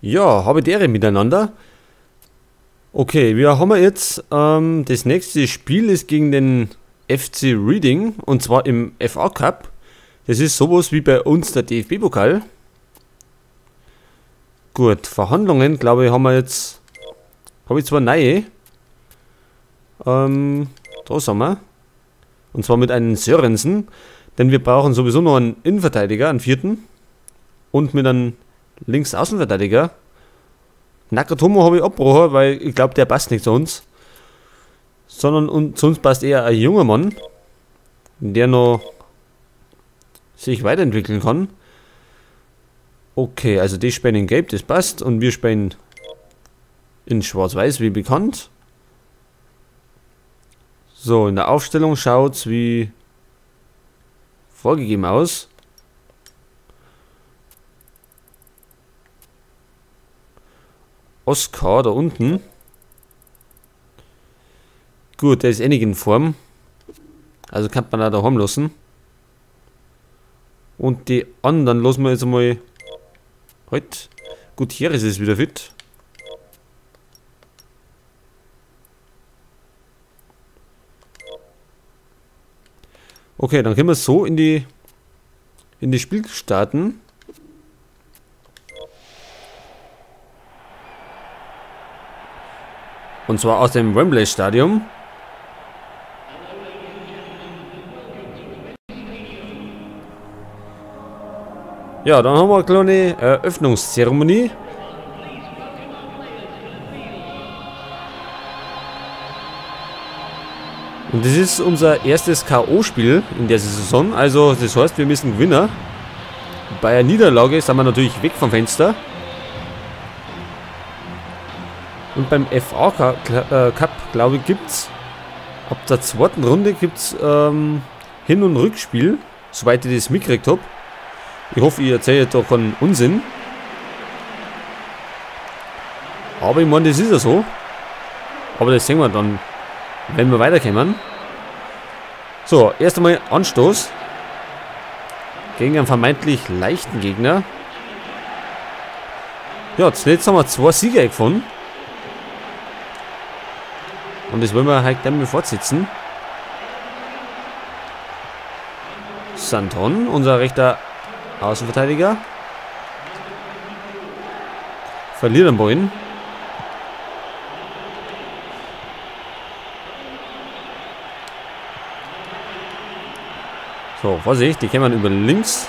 Ja, habe die Ehre miteinander. Okay, wir haben jetzt das nächste Spiel ist gegen den FC Reading und zwar im FA Cup. Das ist sowas wie bei uns der DFB-Pokal. Gut, Verhandlungen, glaube ich, haben wir jetzt. Habe ich zwar neue. Da sind wir. Und zwar mit einem Sörensen. Denn wir brauchen sowieso noch einen Innenverteidiger, einen vierten. Und mit einem Linksaußenverteidiger. Nakatomo habe ich abgebrochen, weil ich glaube, der passt nicht zu uns. Sondern zu uns passt eher ein junger Mann, der noch sich weiterentwickeln kann. Okay, also die spielen in Gelb, das passt. Und wir spielen in Schwarz-Weiß, wie bekannt. So, in der Aufstellung schaut es wie vorgegeben aus. Oscar da unten. Gut, der ist eh nicht in Form. Also kann man da daheim lassen. Und die anderen lassen wir jetzt mal. Halt. Gutierrez ist wieder fit. Okay, dann können wir so in die Spiel starten. Und zwar aus dem Wembley Stadium. Ja, dann haben wir eine kleine Eröffnungszeremonie. Und das ist unser erstes K.O.-Spiel in der Saison. Also das heißt, wir müssen gewinnen. Bei einer Niederlage sind wir natürlich weg vom Fenster. Und beim FA Cup, glaube ich, gibt es ab der zweiten Runde gibt's, Hin- und Rückspiel, soweit ich das mitgekriegt habe. Ich hoffe, ich erzähle da keinen Unsinn. Aber ich meine, das ist ja so. Aber das sehen wir dann, wenn wir weiterkommen. So, erst einmal Anstoß. Gegen einen vermeintlich leichten Gegner. Ja, zuletzt haben wir 2 Sieger gefunden. Und das wollen wir halt gerne mal fortsetzen. Santon, unser rechter Außenverteidiger. Verliert den Ball. So, Vorsicht, die kämen über links.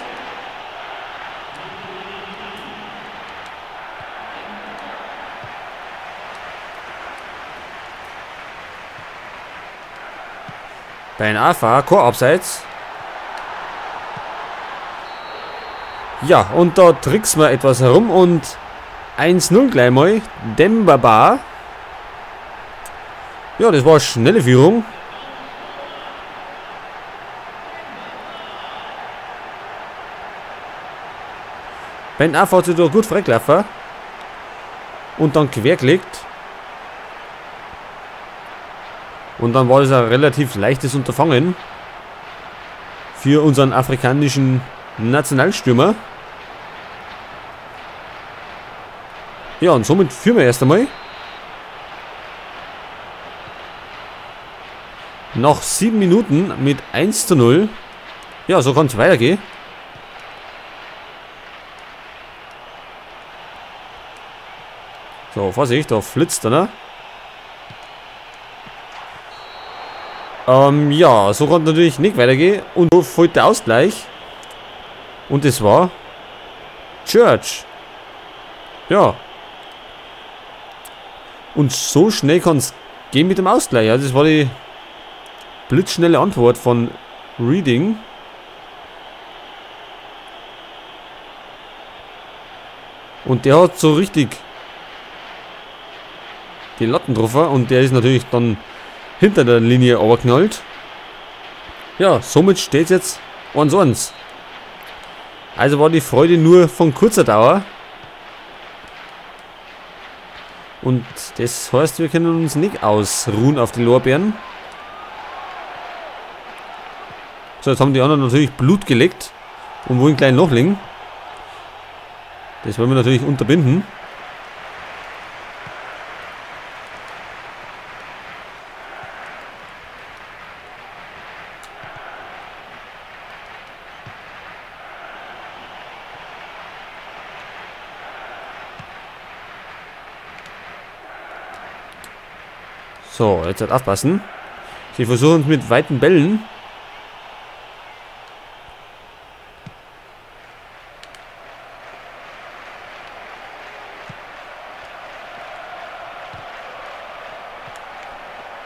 Bei einem AFA, Chor-Abseits. Ja, und da tricksen wir etwas herum und 1-0 gleich mal. Dembaba. Ja, das war eine schnelle Führung. Ben AFA hat sich da gut freigelaufen. Und dann quergelegt. Und dann war das ein relativ leichtes Unterfangen für unseren afrikanischen Nationalstürmer. Ja, und somit führen wir erst einmal. Nach 7 Minuten mit 1:0. Ja, so kann es weitergehen. So, Vorsicht, da flitzt er. Ja, so kann natürlich nicht weitergehen. Und so folgt der Ausgleich. Und es war Church. Ja. Und so schnell kann es gehen mit dem Ausgleich. Ja, das war die blitzschnelle Antwort von Reading. Und der hat so richtig die Latten drauf. Und der ist natürlich dann hinter der Linie überknallt. Ja, somit steht es jetzt 1:1. Also war die Freude nur von kurzer Dauer. Und das heißt, wir können uns nicht ausruhen auf die Lorbeeren. So, jetzt haben die anderen natürlich Blut geleckt und wollen gleich nachlegen. Das wollen wir natürlich unterbinden. So, jetzt halt aufpassen. Sie versuchen es mit weiten Bällen.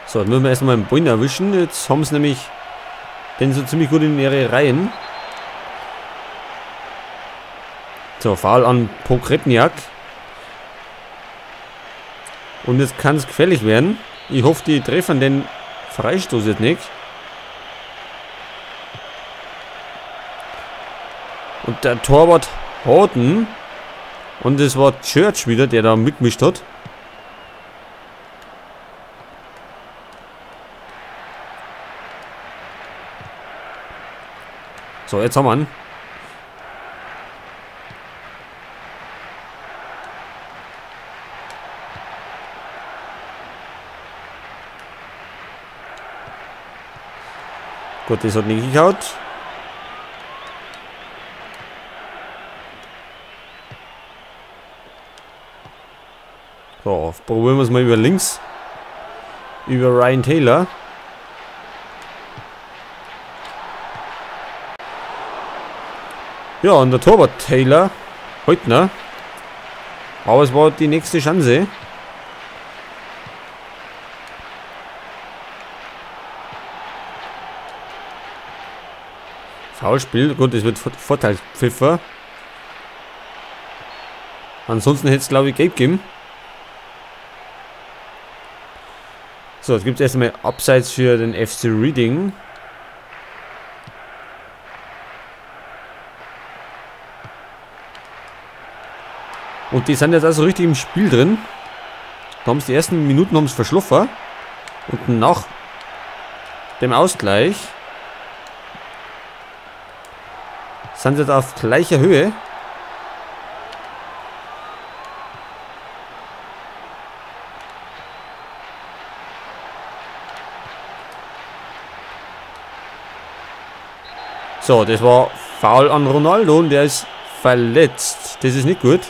So, dann müssen wir erstmal einen Boin erwischen. Jetzt haben sie nämlich den so ziemlich gut in ihre Reihen. So, Foul an Pogrebniak. Und jetzt kann es gefährlich werden. Ich hoffe, die treffen den Freistoß jetzt nicht. Und der Torwart Horton. Und es war Church wieder, der da mitgemischt hat. So, jetzt haben wir ihn. Gut, das hat nicht gehaut. So, probieren wir es mal über links. Über Ryan Taylor. Ja, und der Torwart Taylor. Heutner. Aber es war die nächste Chance. Foulspiel. Gut, es wird Vorteilspfiffer. Ansonsten hätte es, glaube ich, Gelb gegeben. So, jetzt gibt es erstmal Abseits für den FC Reading. Und die sind jetzt also richtig im Spiel drin. Da haben sie die ersten Minuten haben sie verschlafen. Und nach dem Ausgleich sind sie jetzt auf gleicher Höhe. So, das war Foul an Ronaldo und der ist verletzt. Das ist nicht gut.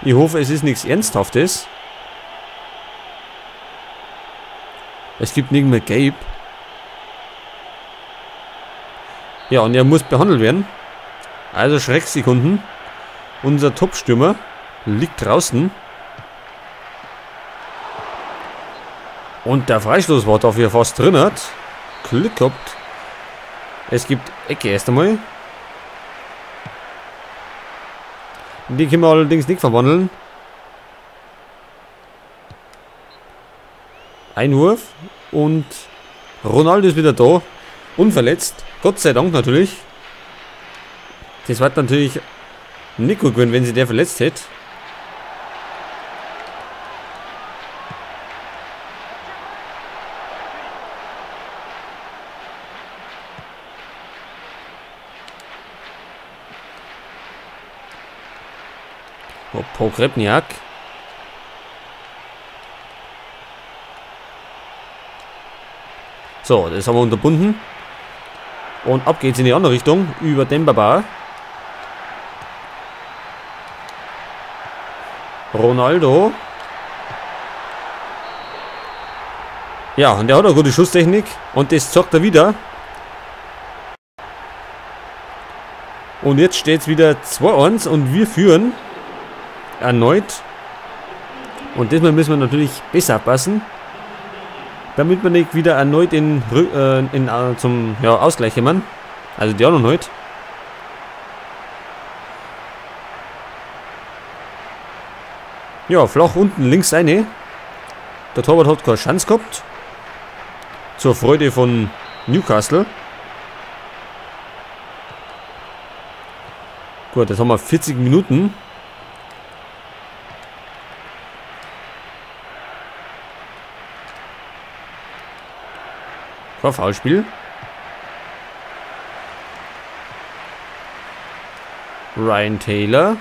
Ich hoffe, es ist nichts Ernsthaftes. Es gibt nicht mehr Gelb. Ja, und er muss behandelt werden. Also Schrecksekunden. Unser Top-Stürmer liegt draußen. Und der Freistoß war dafür fast drin. Hat Glück gehabt. Es gibt Ecke erst einmal. Die können wir allerdings nicht verwandeln. Einwurf. Und Ronaldo ist wieder da. Unverletzt. Gott sei Dank natürlich. Das wird natürlich nicht gut gewesen, wenn sie der verletzt hätte. Pogrebniak. So, das haben wir unterbunden. Und ab geht's in die andere Richtung. Über Dembaba. Ronaldo. Ja, und der hat eine gute Schusstechnik. Und das zockt er wieder. Und jetzt steht es wieder 2-1 und wir führen. Erneut. Und diesmal müssen wir natürlich besser passen. Damit wir nicht wieder erneut zum Ausgleich kommen. Also die anderen heute. Ja, flach unten links eine. Der Torwart hat keine Chance gehabt. Zur Freude von Newcastle. Gut, jetzt haben wir 40 Minuten. Foulspiel. Ryan Taylor.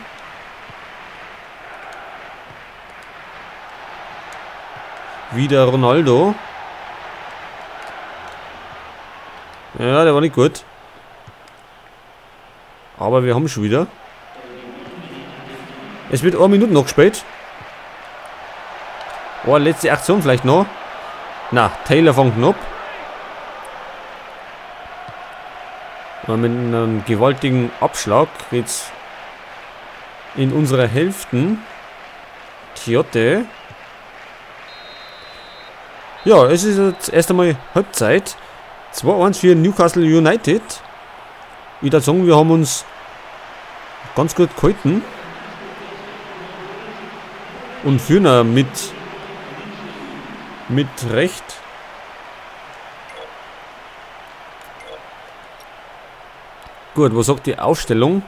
Wieder Ronaldo. Ja, der war nicht gut. Aber wir haben schon wieder. Es wird 1 Minute noch gespielt. Oh, letzte Aktion vielleicht noch. Na, Taylor von Knopp. Und mit einem gewaltigen Abschlag geht's in unserer Hälfte. Tiote. Ja, es ist jetzt erst einmal Halbzeit. 2-1 für Newcastle United. Ich würde sagen, wir haben uns ganz gut gehalten. Und führen mit Recht. Gut, was sagt die Aufstellung?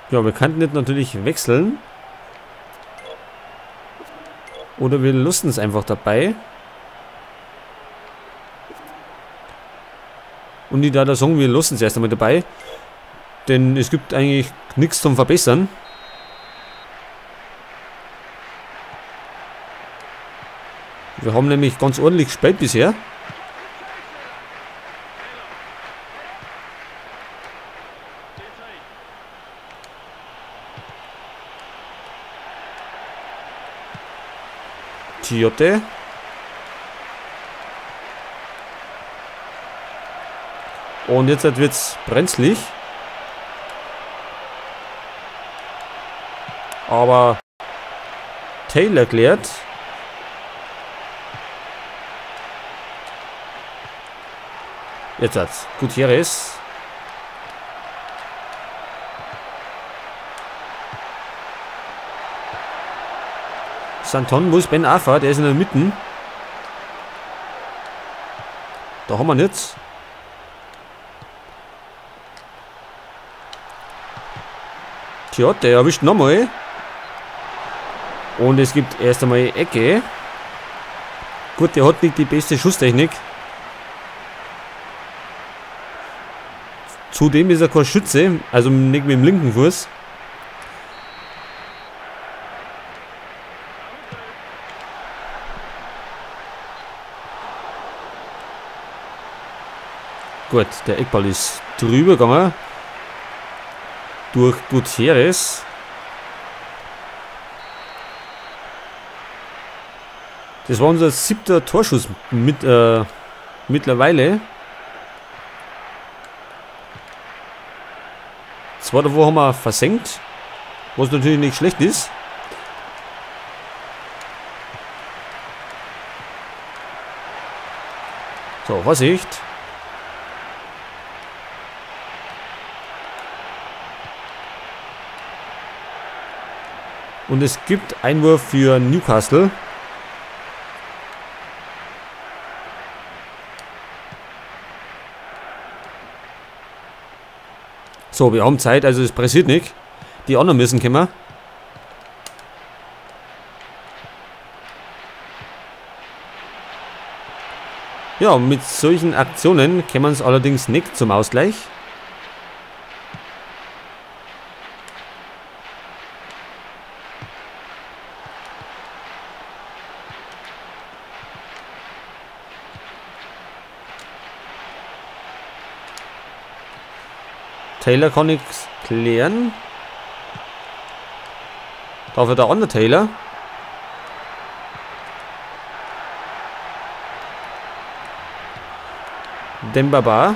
Ja, wir könnten jetzt natürlich wechseln. Oder wir lassen es einfach dabei. Und ich da sagen, wir lassen es erst einmal dabei. Denn es gibt eigentlich nichts zum Verbessern. Wir haben nämlich ganz ordentlich gespielt bisher. Tiote. Und jetzt wird es brenzlig. Aber Taylor klärt. Jetzt hat's Gutierrez. Santon, wo ist Ben Arfa? Der ist in der Mitte. Da haben wir nichts. Tja, der erwischt nochmal. Und es gibt erst einmal Ecke. Gut, der hat nicht die beste Schusstechnik. Zudem ist er kein Schütze, also nicht mit dem linken Fuß. Gut, der Eckball ist drüber gegangen. Durch Gutierrez. Das war unser 7. Torschuss mittlerweile. 2 davor haben wir versenkt. Was natürlich nicht schlecht ist. So, Vorsicht. Und es gibt Einwurf für Newcastle. So, wir haben Zeit, also es passiert nicht. Die anderen müssen kommen. Ja, mit solchen Aktionen kommen es allerdings nicht zum Ausgleich. Taylor kann nichts klären. Dafür der andere Taylor. Dembaba.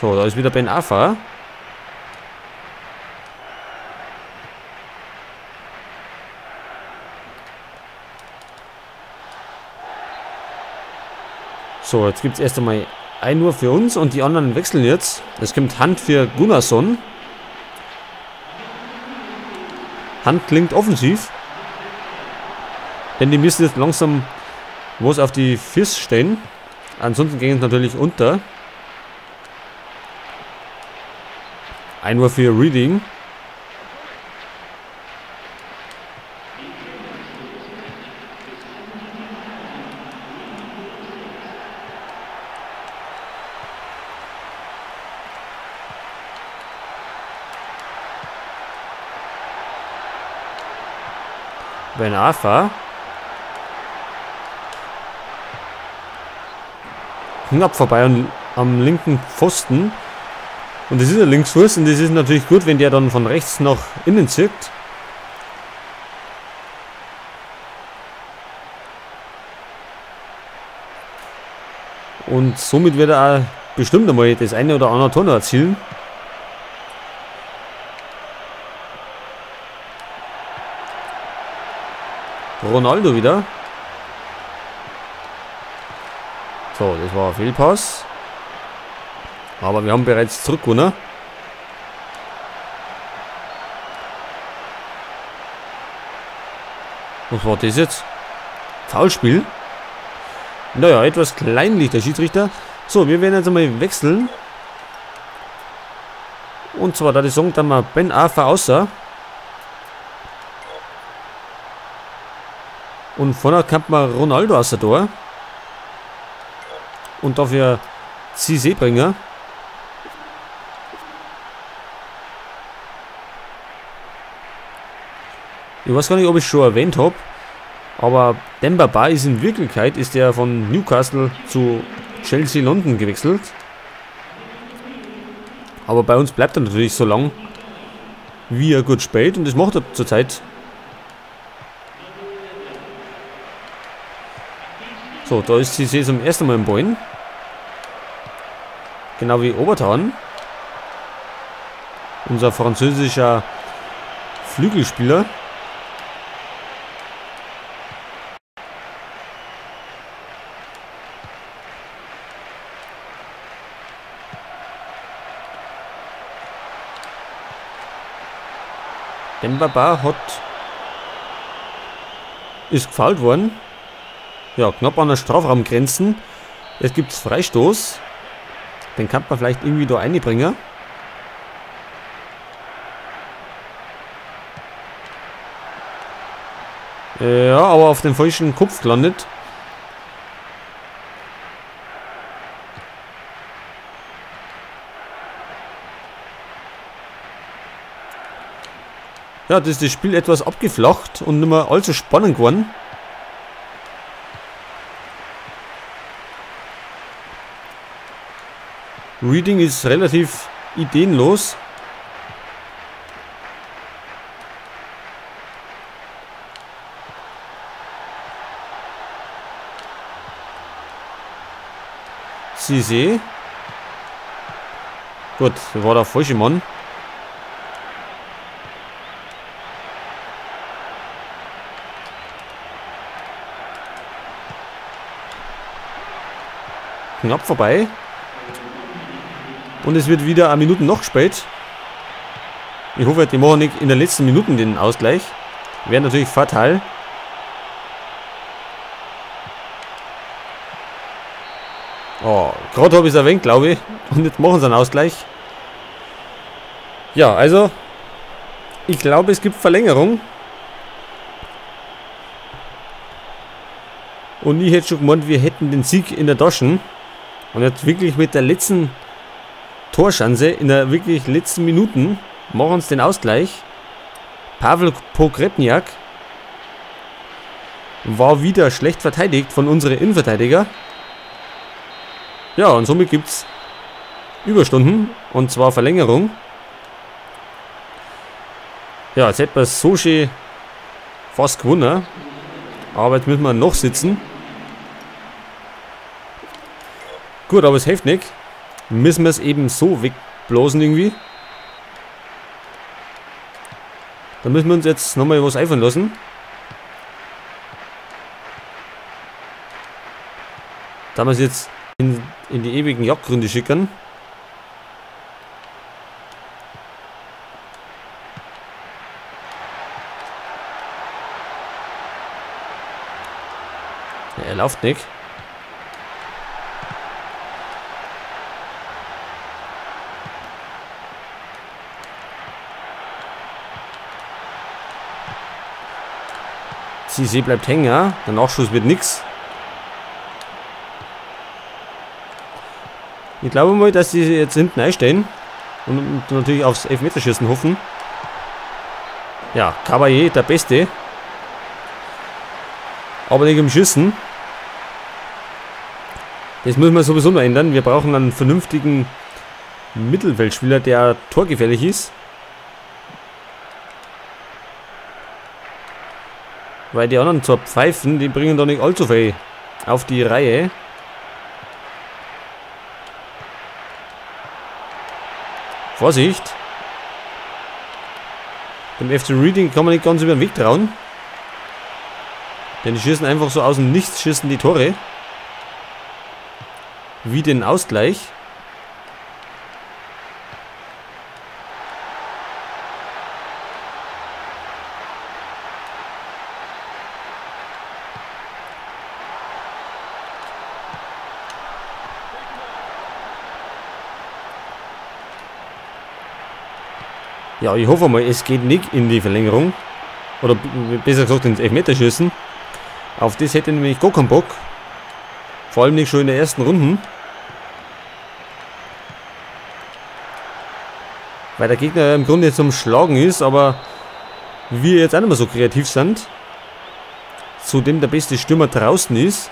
So, da ist wieder Ben Arfa. So, jetzt gibt es erst einmal Einwurf für uns und die anderen wechseln jetzt. Es kommt Hand für Gunnarsson. Hand klingt offensiv. Denn die müssen jetzt langsam was auf die Füße stehen. Ansonsten gehen es natürlich unter. Einwurf für Reading. Ben Arfa. Knapp vorbei am linken Pfosten. Und das ist ein Linksfuß und das ist natürlich gut, wenn der dann von rechts nach innen zirkt. Und somit wird er auch bestimmt einmal das eine oder andere Tor noch erzielen. Ronaldo wieder. So, das war ein Fehlpass. Aber wir haben bereits zurückgewonnen. Was war das jetzt? Foulspiel. Naja, etwas kleinlich der Schiedsrichter. So, wir werden jetzt einmal wechseln. Und zwar, da die sagen, dass wir Ben Arfa außer. Und vorne kann man Ronaldo aus der Tor. Und dafür Cissé bringen. Ich weiß gar nicht, ob ich es schon erwähnt habe. Aber Demba Ba ist in Wirklichkeit der von Newcastle zu Chelsea London gewechselt. Aber bei uns bleibt er natürlich so lang, wie er gut spielt. Und das macht er zurzeit. So, da ist Cissé zum ersten Mal im Ballen. Genau wie Obertan. Unser französischer Flügelspieler. Demba Ba ist gefoult worden. Ja, knapp an der Strafraumgrenzen. Jetzt gibt es Freistoß. Den kann man vielleicht irgendwie da einbringen. Ja, aber auf den falschen Kopf gelandet. Ja, das ist das Spiel etwas abgeflacht und nicht mehr allzu spannend geworden. Reading ist relativ ideenlos. Cissé. Gut, war der falsche Mann. Knapp vorbei. Und es wird wieder eine Minute noch gespielt. Ich hoffe, die machen nicht in den letzten Minuten den Ausgleich. Wäre natürlich fatal. Oh, gerade habe ich es erwähnt, glaube ich. Und jetzt machen sie einen Ausgleich. Ja, also, ich glaube, es gibt Verlängerung. Und ich hätte schon gemeint, wir hätten den Sieg in der Tasche. Und jetzt wirklich mit der letzten Torschance in der wirklich letzten Minuten machen uns den Ausgleich. Pavel Pogrebniak war wieder schlecht verteidigt von unseren Innenverteidiger. Ja, und somit gibt es Überstunden und zwar Verlängerung. Ja, jetzt hätten wir so schön fast gewonnen. Aber jetzt müssen wir noch sitzen. Gut, aber es hilft nicht. Müssen wir es eben so wegblasen irgendwie. Da müssen wir uns jetzt nochmal was einfallen lassen. Da wir es jetzt in die ewigen Jagdgründe schicken. Ja, er läuft nicht. Cissé bleibt hängen, ja. Der Nachschuss wird nichts. Ich glaube mal, dass sie jetzt hinten einstehen und natürlich aufs Elfmeterschießen hoffen. Ja, Caballé, der Beste. Aber nicht im Schießen. Das müssen wir sowieso noch ändern. Wir brauchen einen vernünftigen Mittelfeldspieler, der torgefährlich ist. Weil die anderen zur Pfeifen, die bringen doch nicht allzu viel auf die Reihe. Vorsicht! Dem FC Reading kann man nicht ganz über den Weg trauen. Denn die schießen einfach so aus dem Nichts, schießen die Tore. Wie den Ausgleich. Ja, ich hoffe mal, es geht nicht in die Verlängerung. Oder besser gesagt ins Elfmeterschießen. Auf das hätte ich nämlich gar keinen Bock. Vor allem nicht schon in der ersten Runde. Weil der Gegner im Grunde zum Schlagen ist, aber wir jetzt auch nicht mehr so kreativ sind. Zudem der beste Stürmer draußen ist.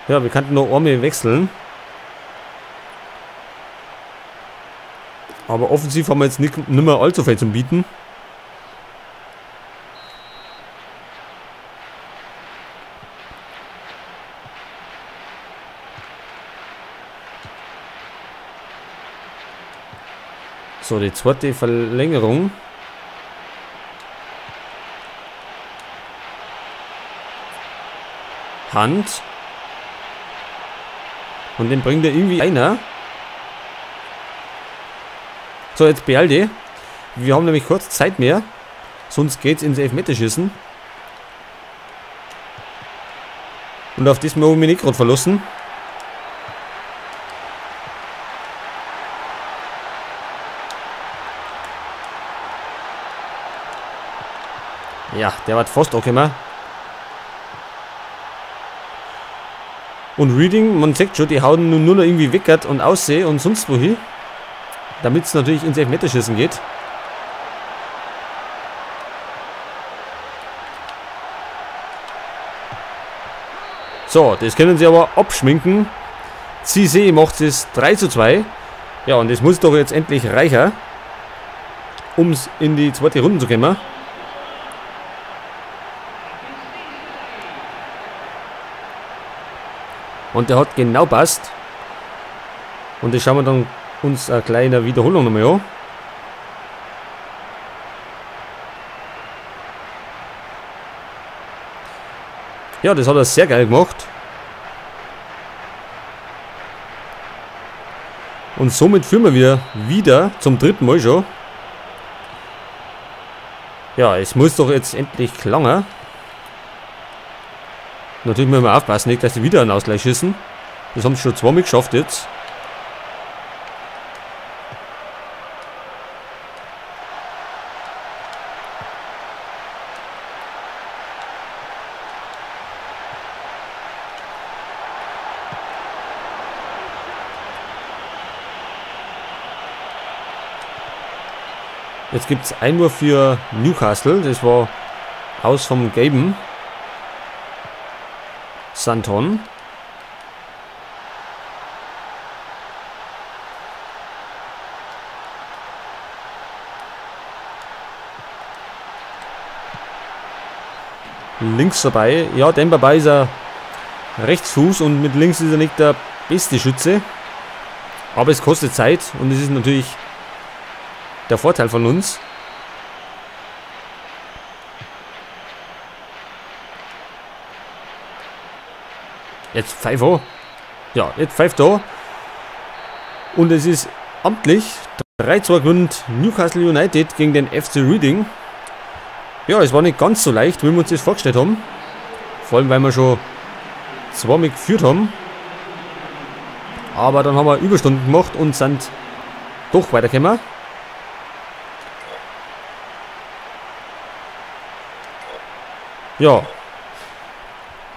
Ja, wir könnten noch einmal wechseln. Aber offensiv haben wir jetzt nicht mehr allzu viel zum Bieten. So, die zweite Verlängerung. Hand. Und den bringt er irgendwie einer. So, jetzt Bealde. Wir haben nämlich kurz Zeit mehr. Sonst geht's ins Elfmeterschießen. Und auf das haben wir nicht gerade verlassen. Ja, der war fast auch immer. Und Reading, man sagt schon, die hauen nur noch irgendwie weckert und aussehen und sonst wohin. Damit es natürlich ins Elfmeterschießen geht. So, das können sie aber abschminken. Cissé macht es 3:2. Ja, und das muss doch jetzt endlich reichen, um es in die zweite Runde zu kommen. Und der hat genau passt. Und das schauen wir dann uns eine kleine Wiederholung nochmal an. Ja, das hat er sehr geil gemacht. Und somit führen wir wieder zum dritten Mal schon. Ja, es muss doch jetzt endlich klanger. Natürlich müssen wir aufpassen, nicht, dass sie wieder einen Ausgleich schießen. Das haben sie schon zweimal geschafft jetzt. Jetzt gibt es Einwurf für Newcastle. Das war aus vom Gaben. Santon. Links dabei. Ja, denn dabei ist er Rechtsfuß und mit links ist er nicht der beste Schütze. Aber es kostet Zeit und es ist natürlich der Vorteil von uns. Jetzt pfeift er. Ja, jetzt pfeift er. Und es ist amtlich 3:2 gewinnt Newcastle United gegen den FC Reading. Ja, es war nicht ganz so leicht, wie wir uns das vorgestellt haben. Vor allem, weil wir schon zweimal geführt haben. Aber dann haben wir Überstunden gemacht und sind doch weitergekommen. Ja.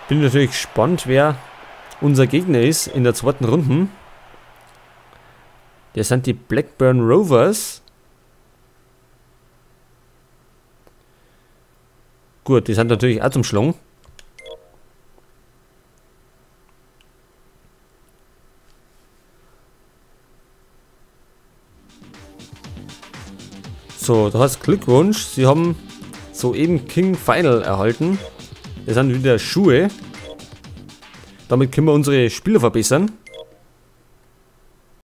Bin natürlich gespannt, wer unser Gegner ist in der zweiten Runde. Das sind die Blackburn Rovers. Gut, die sind natürlich auch zum Schlagen. So, da heißt Glückwunsch. Sie haben soeben King Final erhalten. Das sind wieder Schuhe. Damit können wir unsere Spieler verbessern.